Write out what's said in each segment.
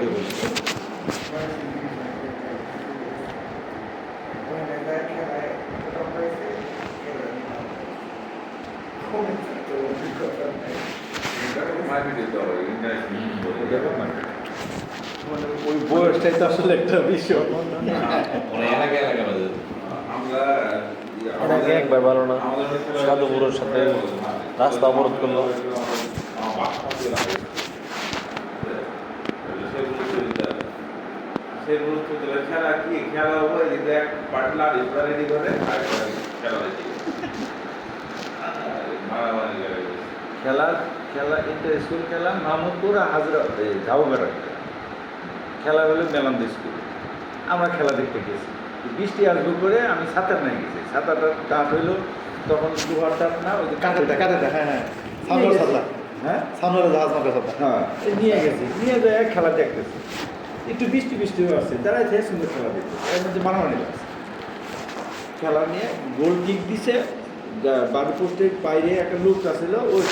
দিয়ে বসছে। মানে ওই বয়সটাই তো আসলে একটা বিষয়। এটাকে একবার ভালো না, সাধুপুরের সাথে রাস্তা অবরোধ করলো। খেলা কি খেলা হবে এক পাটলা রেডি করে খেলা খেলা খেলা ইন্টার স্কুল খেলা মাহমুদপুর হাজরা ঝাউবেড়া খেলা হলো মেলান্দ স্কুল। আমরা খেলা দেখতে গেছি, বৃষ্টি আসবে করে আমি সাঁতার নিয়ে গেছি। সাঁতারটা কাঠ হইলো তখন দুহার টাট না, ওই যে কাঁটাটা হ্যাঁ হ্যাঁ হ্যাঁ সামনে জাহাজ মার্কা সাদা। হ্যাঁ নিয়ে গেছি, নিয়ে যায় খেলা দেখতেছি। একটু বৃষ্টি বৃষ্টিও আসছে, দাঁড়াই থেকে সুন্দর খেলা দেখতেছি। এর মধ্যে মারামারি লাগছে। খেলা নিয়ে গোল কিক দিছে, বাড়ি পোস্টের বাইরে একটা লোক আসছিল, ওই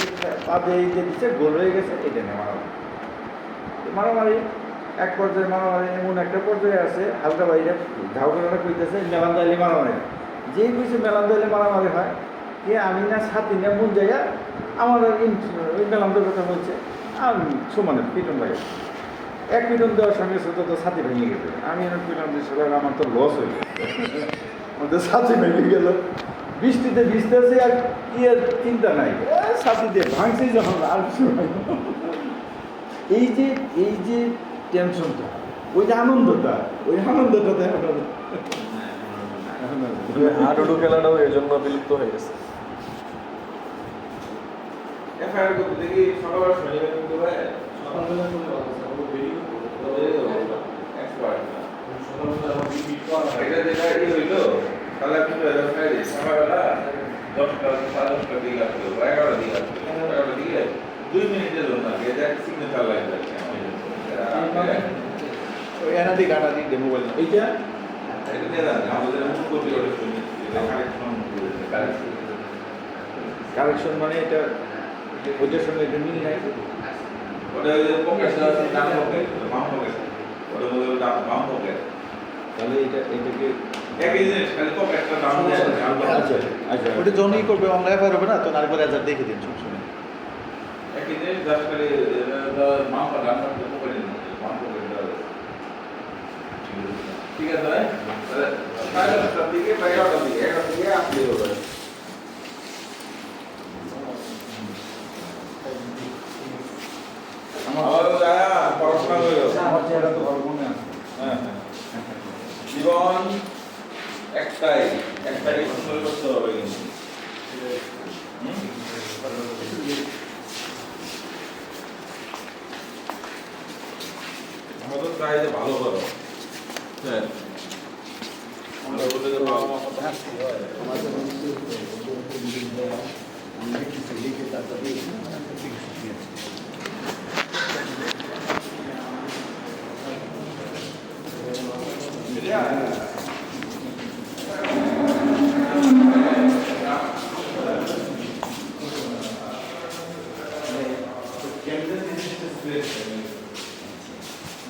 পা দিয়ে দিচ্ছে, গোল হয়ে গেছে। এটা নিয়ে মারামারি মারামারি এক পর্যায়ে মারামারি এমন একটা পর্যায়ে আছে, হালকা বাইরে ঝাউকাটা কইতেছে মেলান্দাইলে মারামারি। যেই কইছে মেলান্দাইলে মারামারি হয়, কে আমি না সাথী না মন জায়গা আমার ওই মেলান্দার কথা বলছে, আমি সমানে পিটন লাগে। এক পিটন দেওয়ার সঙ্গে সাথে তো ছাতি ভেঙে গেছে। আমি এরকম পিটন দিয়েছি, আমার তো লস হয়ে গেল, আমাদের ছাতি ভেঙে গেল। বৃষ্টিতে ভিজতেছে আর ইয়ে চিন্তা নাই, ছাতি দিয়ে ভাঙছেই যখন আর কিছু নাই। এই যে টেনশনটা, ওই যে আনন্দটা, ওই আনন্দটা দেখা যাবে। হাডুডু খেলাটাও এর জন্য বিলুপ্ত হয়ে গেছে। এফআইআর করতে দেখি সকালবেলা শনিবার কিন্তু ভাই সকালবেলা করে ভালো স্যার, ও বেরিয়ে এক্সপার্ট না সকালবেলা মিট করা হয়। এটা যেটা হইলো তাহলে কিন্তু সকালবেলা 10টা 10:30 দিকে আসলো, 11টা দিকে আসলো, 11টা দিকে 2 মিনিটের জন্য আগে যে সিগনেচার লাইন যাচ্ছে ওই এনাদি গানাদি ডেমো বলেন এইটা এটা নিয়ে যান আমাদের মুখ করতে ওটা শুনি কালেকশন কারেকশন মানে এটা ওদের সঙ্গে এটা মিল নাই। ওটা ওই যে পকেটটা দাম পকেট বাম পকেট ওটা বলে দাম বাম পকেট তাহলে এটাকে একই জিনিস খালি পকেটটা দাম দেয় আচ্ছা আচ্ছা ওটা জনই করবে, অনলাইন ফায়ার হবে না তো, আরেকবার এজার দেখে দিন সমস্যা নেই। একই জিনিস জাস্ট খালি বাম পা ডান পা পকেটে বাম পকেট দেওয়া ঠিক আছে ভাই তাহলে 11টার দিকে বা 11টার দিকে আসলে হবে পড়াশোনা হয়ে গেল আমার চেহারা তো ভালো মনে আছে। হ্যাঁ জীবন একটাই সুন্দর করতে হবে কিন্তু আমাদের চাই যে ভালো করো হ্যাঁ আমরা বলে যে বাবা মা কথা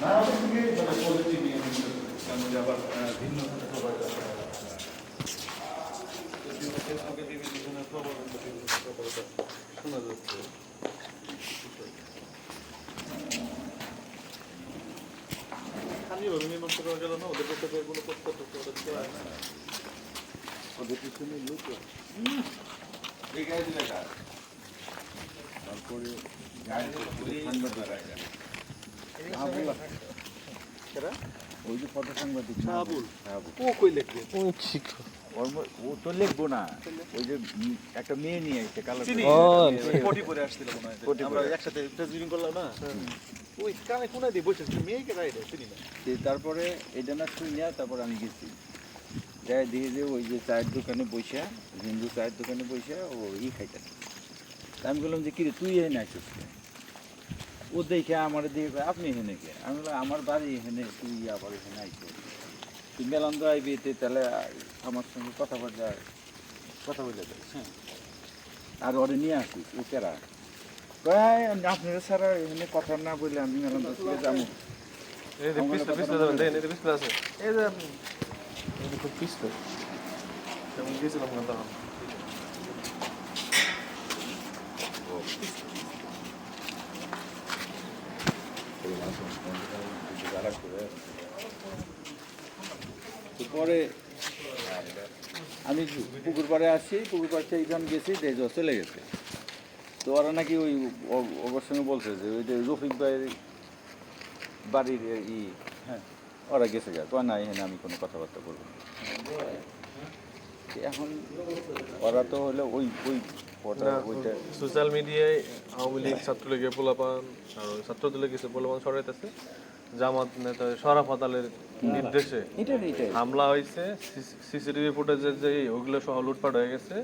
না ওটা থেকে মানে পজিটিভ নিয়ে কেন আবার ভিন্ন সবাই শোনা যাচ্ছে। স্থানীয়ভাবে নির্মাণ করা গেল না, ওদের কাছে এগুলো করতে হতো, ওদের পিছনে লোক এই গাড়ি দিলে কার তারপরে গাড়ি ঠান্ডা দ্বারা ওই যে ফটো সাংবাদিক শাহাবুল ও কই লিখবে ও তো লিখবো না, ওই যে একটা মেয়ে নিয়ে এসে কালার চিনি ও, পটি পরে আসছিল মনে হয়, পটি আমরা পরে। একসাথে প্রেসিডিং করলাম না, ওই কানে কোনায় দিয়ে বসে মেয়েকে রাইডে চিনি না। তারপরে এটা না শুই না, তারপর আমি গেছি যাই দেখি যে ওই যে চায়ের দোকানে বসে, হিন্দু চায়ের দোকানে বসে ও খাইতেছে। আমি বললাম যে কিরে তুই এখানে আসিস কে? ও দেখে আমার দেখে আপনি এখানে কে? আমি বললাম আমার বাড়ি এখানে, তুই আবার এখানে আইসো, তুই মেলান্দ আইবি, তাহলে আমার সঙ্গে কথা বলে যাস। হ্যাঁ আর ওরে নিয়ে আসিস, ও কেরা? আপনারা ছাড়া এখানে কথা না বললে আমি মেলান্দ থেকে যাবো। এই যে পিছলে যাবেন দেখেন, এই যে পিছলে আছে, এই যে আপনি এই যে খুব পিছলে যেমন গেছিলাম না তখন। পরে আমি পুকুর পাড়ে আসছি, পুকুর পাড় থেকে যখন গেছি তেজ চলে গেছে। তো ওরা নাকি ওই ওর সঙ্গে বলছে যে ওই যে রফিক ভাইয়ের বাড়ির হ্যাঁ ওরা গেছে গা তো না এখানে আমি কোনো কথাবার্তা বলবো না। এখন ওরা তো হলো ওই ওই ওইটা সোশ্যাল মিডিয়ায় আওয়ামী লীগ ছাত্রলীগের পোলাপান আর ছাত্রদলের কিছু পোলাপান সরাইতেছে জামাত নেতা শরাফত আলীর নির্দেশে এটাই হামলা হয়েছে। সিসিটিভি ফুটেজে যে ওগুলো সহ লুটপাট হয়ে গেছে।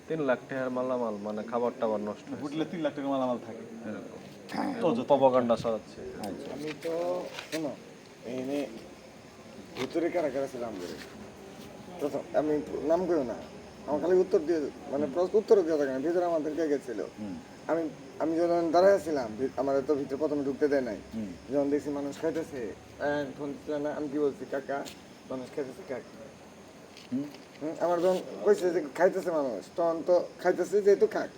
3 লাখ টাকার মালামাল, মানে খাবার টাবার নষ্ট হয়েছে। বুঝলে 3 লাখ টাকা মালামাল থাকে। প্রপাগান্ডা ছড়াচ্ছে। আমি তো শোনো এনে ভিতরে কারা কারা ছিল আমগরে প্রথম আমি নাম করো না, আমার খালি উত্তর দিয়ে মানে উত্তর দিয়ে থাকে না, ভিতরে আমাদেরকে গেছিল। আমি আমি যখন দাঁড়াইছিলাম আমার তো ভিতরে প্রথমে ঢুকতে দেয় নাই, যখন দেখছি মানুষ খাইতেছে ফোন না, আমি কি বলছি কাকা মানুষ খাইতেছে কাকা, আমার যখন কইছে যে খাইতেছে মানুষ তখন তো খাইতেছে যেহেতু খাক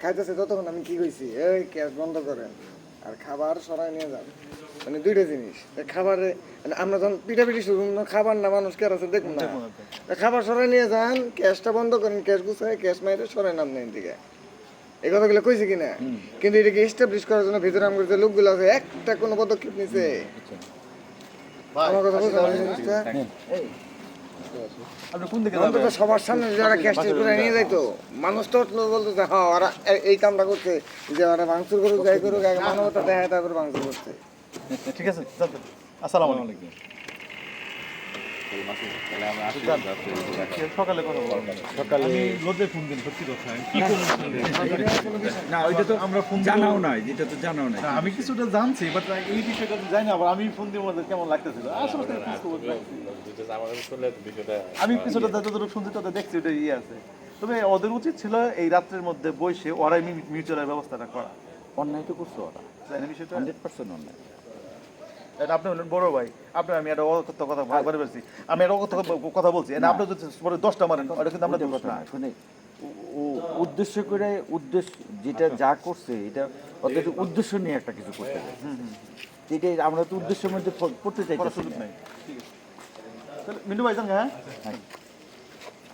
খাইতেছে, ততক্ষণ আমি কি কইছি এই গ্যাস বন্ধ করেন আর খাবার সরাই নিয়ে যান, মানে দুইটা জিনিস। খাবারে মানে আমরা যখন পিঠাপিঠি শুরু খাবার না মানুষ কে আছে দেখুন না, খাবার সরাই নিয়ে যান, গ্যাসটা বন্ধ করেন, গ্যাস গুছায় গ্যাস মাইরে সরাই নাম নেন দিকে, এই কথাগুলো কইছে কিনা। কিন্তু এটাকে এস্টাবলিশ করার জন্য ভিতরে আমার যে লোকগুলো আছে একটা কোনো পদক্ষেপ নিছে আমার কথা বুঝতে জিনিসটা আপনি কোন দিকে অন্তত যাবেন? সবার সামনে যারা ক্যাশ করে নিয়ে যাইতো মানুষ তো বলতো যে হ্যাঁ ওরা এই কামটা করছে, যে ওরা ভাঙচুর করুক যাই করুক আগে মানবতা দেখায় তারপরে ভাঙচুর করছে। ঠিক আছে যাবেন। আসসালামু আলাইকুম। সকালে কথা বলবো। আমি রোদে ফোন দিন, সত্যি কথা আমি কি করবো না ওইটা তো আমরা ফোন জানাও নাই, যেটা তো জানাও নাই। না, আমি কিছুটা জানছি বাট এই বিষয়টা তো জানি না। আবার আমি ফোন দিয়ে মধ্যে কেমন লাগতেছিল আসলে আমি কিছুটা যতটুকু শুনছি তত দেখছি ওটা ইয়ে আছে। তবে ওদের উচিত ছিল এই রাত্রের মধ্যে বসে ওরাই মিউচুয়ালের ব্যবস্থাটা করা। অন্যায় তো করছো ওরা, তাই না বিষয়টা? 100% অন্যায়। এটা আপনি হলেন বড় ভাই, আপনার আমি একটা অকথ্য কথা বলে ফেলছি, আমি একটা অকথ্য কথা বলছি, এটা আপনি যদি পরে 10টা মারেন ওটা কিন্তু আমরা কথা না শুনে উদ্দেশ্য করে উদ্দেশ্য যেটা যা করছে এটা ওদের উদ্দেশ্য নিয়ে একটা কিছু করতে হবে। এটাই আমরা তো উদ্দেশ্যের মধ্যে পড়তে চাইছি সুযোগ নাই। ঠিক আছে তাহলে মিন্টু ভাই যান, হ্যাঁ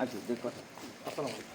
আচ্ছা দেখ কথা আসসালামু আলাইকুম।